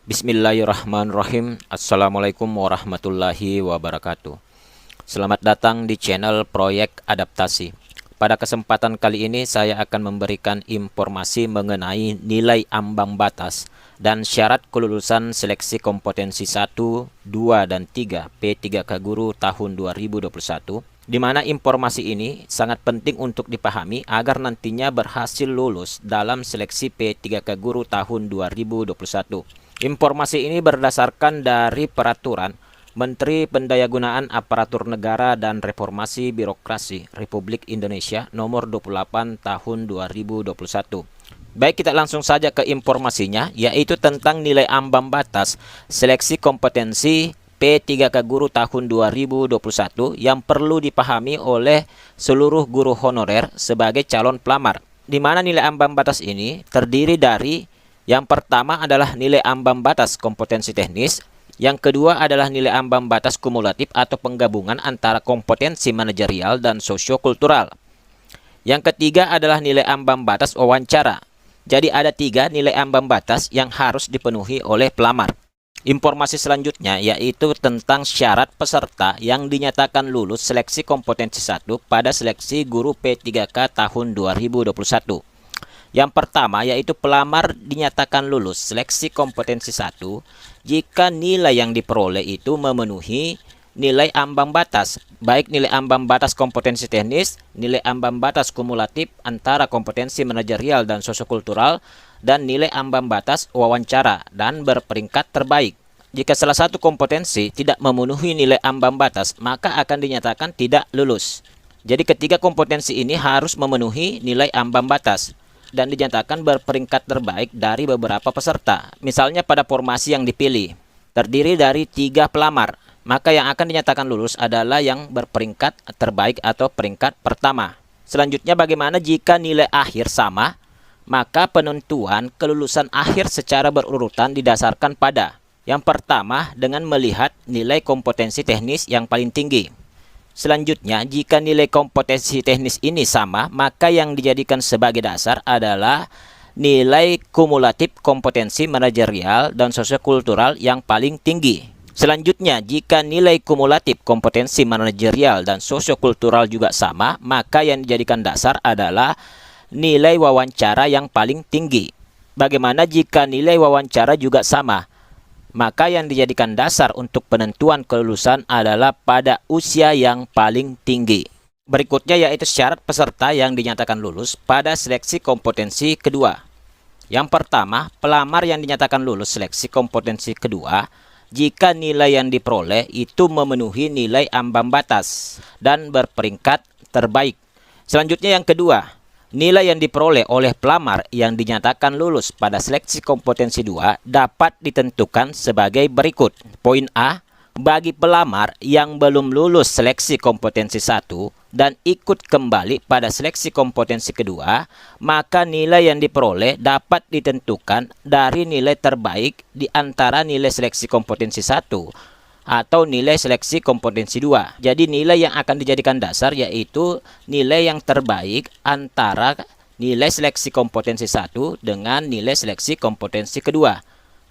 Bismillahirrahmanirrahim. Assalamualaikum warahmatullahi wabarakatuh. Selamat datang di channel Proyek Adaptasi. Pada kesempatan kali ini saya akan memberikan informasi mengenai nilai ambang batas dan syarat kelulusan seleksi kompetensi 1, 2, dan 3 P3K Guru tahun 2021, di mana informasi ini sangat penting untuk dipahami agar nantinya berhasil lulus dalam seleksi P3K Guru tahun 2021. Informasi ini berdasarkan dari Peraturan Menteri Pendayagunaan Aparatur Negara dan Reformasi Birokrasi Republik Indonesia Nomor 28 Tahun 2021. Baik, kita langsung saja ke informasinya, yaitu tentang nilai ambang batas seleksi kompetensi P3K Guru tahun 2021 yang perlu dipahami oleh seluruh guru honorer sebagai calon pelamar. Di mana nilai ambang batas ini terdiri dari yang pertama adalah nilai ambang batas kompetensi teknis, yang kedua adalah nilai ambang batas kumulatif atau penggabungan antara kompetensi manajerial dan sosiokultural. Yang ketiga adalah nilai ambang batas wawancara. Jadi ada 3 nilai ambang batas yang harus dipenuhi oleh pelamar. Informasi selanjutnya yaitu tentang syarat peserta yang dinyatakan lulus seleksi kompetensi 1 pada seleksi guru P3K tahun 2021. Yang pertama yaitu pelamar dinyatakan lulus seleksi kompetensi 1 jika nilai yang diperoleh itu memenuhi nilai ambang batas, baik nilai ambang batas kompetensi teknis, nilai ambang batas kumulatif antara kompetensi manajerial dan sosiokultural, dan nilai ambang batas wawancara dan berperingkat terbaik. Jika salah satu kompetensi tidak memenuhi nilai ambang batas, maka akan dinyatakan tidak lulus. Jadi ketiga kompetensi ini harus memenuhi nilai ambang batas dan dinyatakan berperingkat terbaik dari beberapa peserta. Misalnya pada formasi yang dipilih terdiri dari 3 pelamar, maka yang akan dinyatakan lulus adalah yang berperingkat terbaik atau peringkat pertama. Selanjutnya, bagaimana jika nilai akhir sama? Maka penentuan kelulusan akhir secara berurutan didasarkan pada yang pertama dengan melihat nilai kompetensi teknis yang paling tinggi. Selanjutnya, jika nilai kompetensi teknis ini sama, maka yang dijadikan sebagai dasar adalah nilai kumulatif kompetensi manajerial dan sosiokultural yang paling tinggi. Selanjutnya, jika nilai kumulatif kompetensi manajerial dan sosiokultural juga sama, maka yang dijadikan dasar adalah nilai wawancara yang paling tinggi. Bagaimana jika nilai wawancara juga sama? Maka yang dijadikan dasar untuk penentuan kelulusan adalah pada usia yang paling tinggi. Berikutnya yaitu syarat peserta yang dinyatakan lulus pada seleksi kompetensi kedua. Yang pertama, pelamar yang dinyatakan lulus seleksi kompetensi kedua jika nilai yang diperoleh itu memenuhi nilai ambang batas dan berperingkat terbaik. Selanjutnya yang kedua, nilai yang diperoleh oleh pelamar yang dinyatakan lulus pada seleksi kompetensi 2 dapat ditentukan sebagai berikut. Poin A, bagi pelamar yang belum lulus seleksi kompetensi 1 dan ikut kembali pada seleksi kompetensi kedua, maka nilai yang diperoleh dapat ditentukan dari nilai terbaik di antara nilai seleksi kompetensi 1 atau nilai seleksi kompetensi 2. Jadi nilai yang akan dijadikan dasar yaitu nilai yang terbaik antara nilai seleksi kompetensi 1 dengan nilai seleksi kompetensi kedua.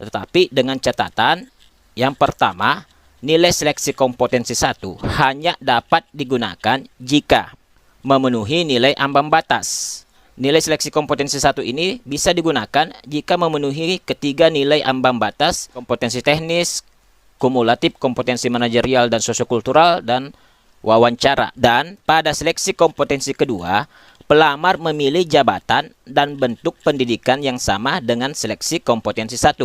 Tetapi dengan catatan, yang pertama, nilai seleksi kompetensi 1 hanya dapat digunakan jika memenuhi nilai ambang batas. Nilai seleksi kompetensi 1 ini bisa digunakan jika memenuhi ketiga nilai ambang batas, kompetensi teknis, kumulatif kompetensi manajerial dan sosiokultural, dan wawancara. Dan pada seleksi kompetensi kedua, pelamar memilih jabatan dan bentuk pendidikan yang sama dengan seleksi kompetensi 1.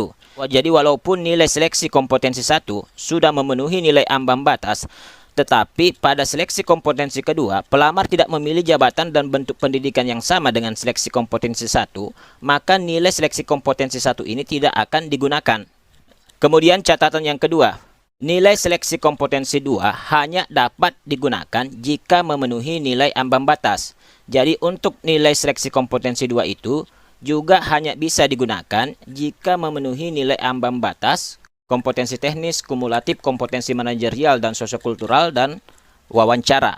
Jadi walaupun nilai seleksi kompetensi 1 sudah memenuhi nilai ambang batas, tetapi pada seleksi kompetensi kedua, pelamar tidak memilih jabatan dan bentuk pendidikan yang sama dengan seleksi kompetensi 1, maka nilai seleksi kompetensi 1 ini tidak akan digunakan. Kemudian catatan yang kedua, nilai seleksi kompetensi 2 hanya dapat digunakan jika memenuhi nilai ambang batas. Jadi untuk nilai seleksi kompetensi 2 itu juga hanya bisa digunakan jika memenuhi nilai ambang batas, kompetensi teknis, kumulatif kompetensi manajerial dan sosiokultural, dan wawancara.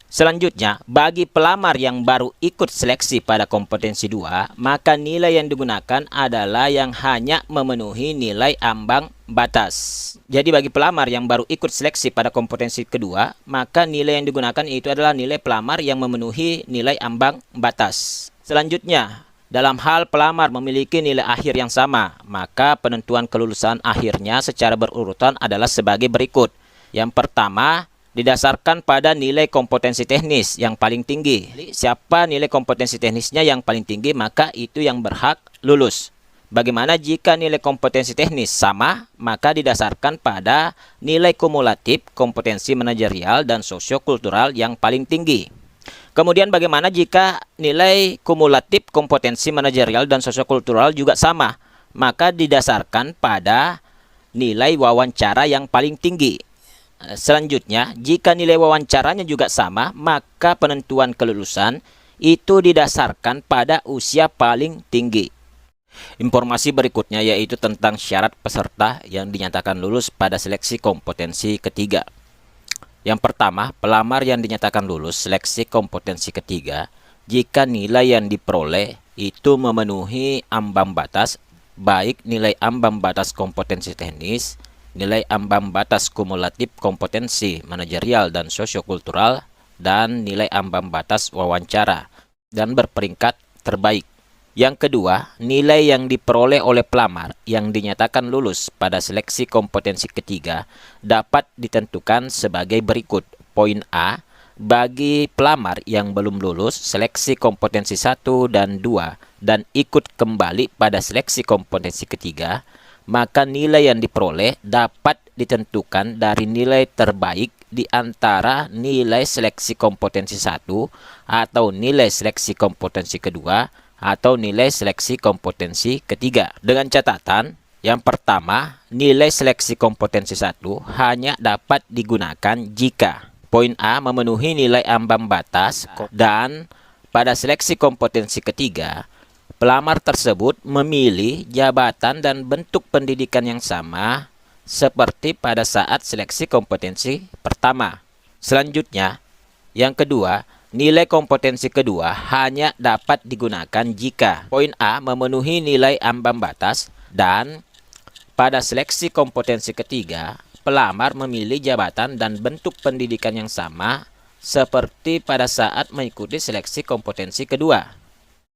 Selanjutnya, bagi pelamar yang baru ikut seleksi pada kompetensi 2, maka nilai yang digunakan adalah yang hanya memenuhi nilai ambang batas. Jadi bagi pelamar yang baru ikut seleksi pada kompetensi kedua, maka nilai yang digunakan itu adalah nilai pelamar yang memenuhi nilai ambang batas. Selanjutnya, dalam hal pelamar memiliki nilai akhir yang sama, maka penentuan kelulusan akhirnya secara berurutan adalah sebagai berikut. Yang pertama, didasarkan pada nilai kompetensi teknis yang paling tinggi. Siapa nilai kompetensi teknisnya yang paling tinggi, maka itu yang berhak lulus. Bagaimana jika nilai kompetensi teknis sama, maka didasarkan pada nilai kumulatif kompetensi manajerial dan sosiokultural yang paling tinggi. Kemudian bagaimana jika nilai kumulatif kompetensi manajerial dan sosiokultural juga sama, maka didasarkan pada nilai wawancara yang paling tinggi. Selanjutnya, jika nilai wawancaranya juga sama, maka penentuan kelulusan itu didasarkan pada usia paling tinggi. Informasi berikutnya yaitu tentang syarat peserta yang dinyatakan lulus pada seleksi kompetensi ketiga. Yang pertama, pelamar yang dinyatakan lulus seleksi kompetensi ketiga jika nilai yang diperoleh itu memenuhi ambang batas, baik nilai ambang batas kompetensi teknis, nilai ambang batas kumulatif kompetensi manajerial dan sosiokultural, dan nilai ambang batas wawancara, dan berperingkat terbaik. Yang kedua, nilai yang diperoleh oleh pelamar yang dinyatakan lulus pada seleksi kompetensi ketiga dapat ditentukan sebagai berikut. Poin A, bagi pelamar yang belum lulus seleksi kompetensi 1 dan 2 dan ikut kembali pada seleksi kompetensi ketiga, maka nilai yang diperoleh dapat ditentukan dari nilai terbaik di antara nilai seleksi kompetensi 1 atau nilai seleksi kompetensi kedua atau nilai seleksi kompetensi ketiga. Dengan catatan, yang pertama, nilai seleksi kompetensi 1 hanya dapat digunakan jika poin A memenuhi nilai ambang batas dan pada seleksi kompetensi ketiga pelamar tersebut memilih jabatan dan bentuk pendidikan yang sama seperti pada saat seleksi kompetensi pertama. Selanjutnya, yang kedua, nilai kompetensi kedua hanya dapat digunakan jika poin A memenuhi nilai ambang batas dan pada seleksi kompetensi ketiga pelamar memilih jabatan dan bentuk pendidikan yang sama seperti pada saat mengikuti seleksi kompetensi kedua.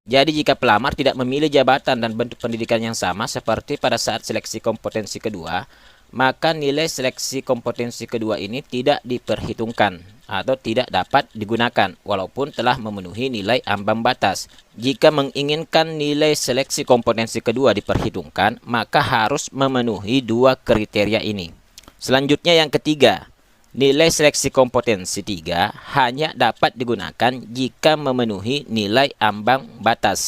Jadi jika pelamar tidak memilih jabatan dan bentuk pendidikan yang sama seperti pada saat seleksi kompetensi kedua, maka nilai seleksi kompetensi kedua ini tidak diperhitungkan atau tidak dapat digunakan walaupun telah memenuhi nilai ambang batas. Jika menginginkan nilai seleksi kompetensi kedua diperhitungkan, maka harus memenuhi dua kriteria ini. Selanjutnya yang ketiga, nilai seleksi kompetensi 3 hanya dapat digunakan jika memenuhi nilai ambang batas.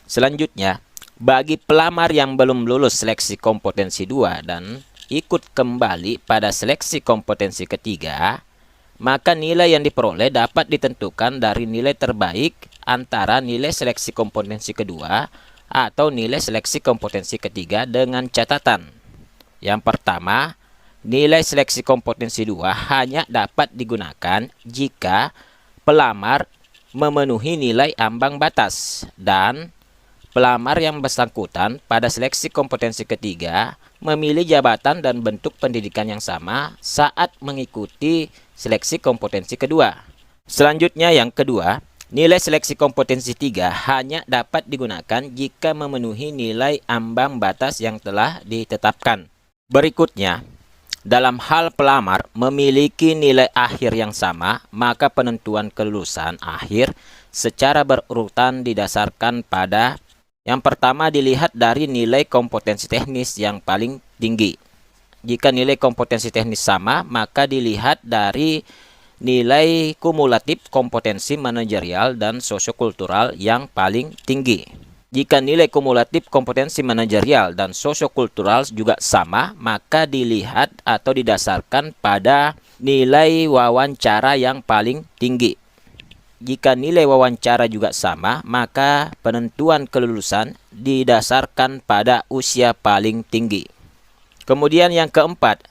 Selanjutnya, bagi pelamar yang belum lulus seleksi kompetensi 2 dan ikut kembali pada seleksi kompetensi ketiga, maka nilai yang diperoleh dapat ditentukan dari nilai terbaik antara nilai seleksi kompetensi kedua atau nilai seleksi kompetensi ketiga dengan catatan. Yang pertama, nilai seleksi kompetensi 2 hanya dapat digunakan jika pelamar memenuhi nilai ambang batas dan pelamar yang bersangkutan pada seleksi kompetensi ketiga memilih jabatan dan bentuk pendidikan yang sama saat mengikuti seleksi kompetensi kedua. Selanjutnya yang kedua, nilai seleksi kompetensi 3 hanya dapat digunakan jika memenuhi nilai ambang batas yang telah ditetapkan. Berikutnya, dalam hal pelamar memiliki nilai akhir yang sama, maka penentuan kelulusan akhir secara berurutan didasarkan pada yang pertama dilihat dari nilai kompetensi teknis yang paling tinggi. Jika nilai kompetensi teknis sama, maka dilihat dari nilai kumulatif kompetensi manajerial dan sosiokultural yang paling tinggi. Jika nilai kumulatif kompetensi manajerial dan sosiokultural juga sama, maka dilihat atau didasarkan pada nilai wawancara yang paling tinggi. Jika nilai wawancara juga sama, maka penentuan kelulusan didasarkan pada usia paling tinggi. Kemudian yang keempat,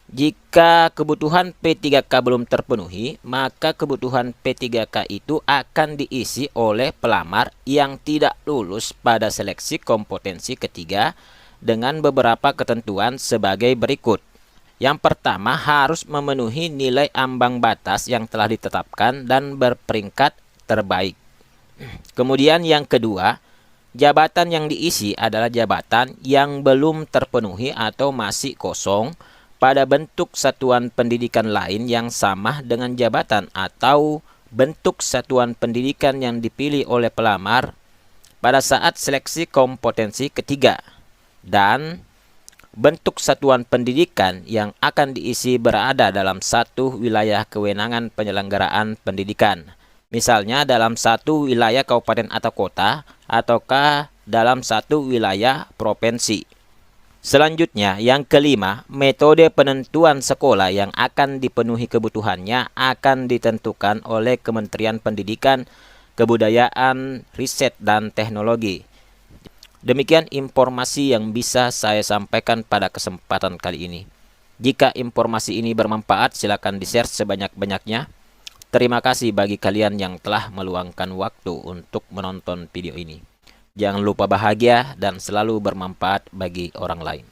Jika kebutuhan P3K belum terpenuhi, maka kebutuhan P3K itu akan diisi oleh pelamar yang tidak lulus pada seleksi kompetensi ketiga dengan beberapa ketentuan sebagai berikut. Yang pertama, harus memenuhi nilai ambang batas yang telah ditetapkan dan berperingkat terbaik. Kemudian yang kedua, jabatan yang diisi adalah jabatan yang belum terpenuhi atau masih kosong pada bentuk satuan pendidikan lain yang sama dengan jabatan atau bentuk satuan pendidikan yang dipilih oleh pelamar pada saat seleksi kompetensi ketiga, dan bentuk satuan pendidikan yang akan diisi berada dalam satu wilayah kewenangan penyelenggaraan pendidikan, misalnya dalam satu wilayah kabupaten atau kota, ataukah dalam satu wilayah provinsi. Selanjutnya, yang kelima, metode penentuan sekolah yang akan dipenuhi kebutuhannya akan ditentukan oleh Kementerian Pendidikan, Kebudayaan, Riset, dan Teknologi. Demikian informasi yang bisa saya sampaikan pada kesempatan kali ini. Jika informasi ini bermanfaat, silakan di-share sebanyak-banyaknya. Terima kasih bagi kalian yang telah meluangkan waktu untuk menonton video ini. Jangan lupa bahagia dan selalu bermanfaat bagi orang lain.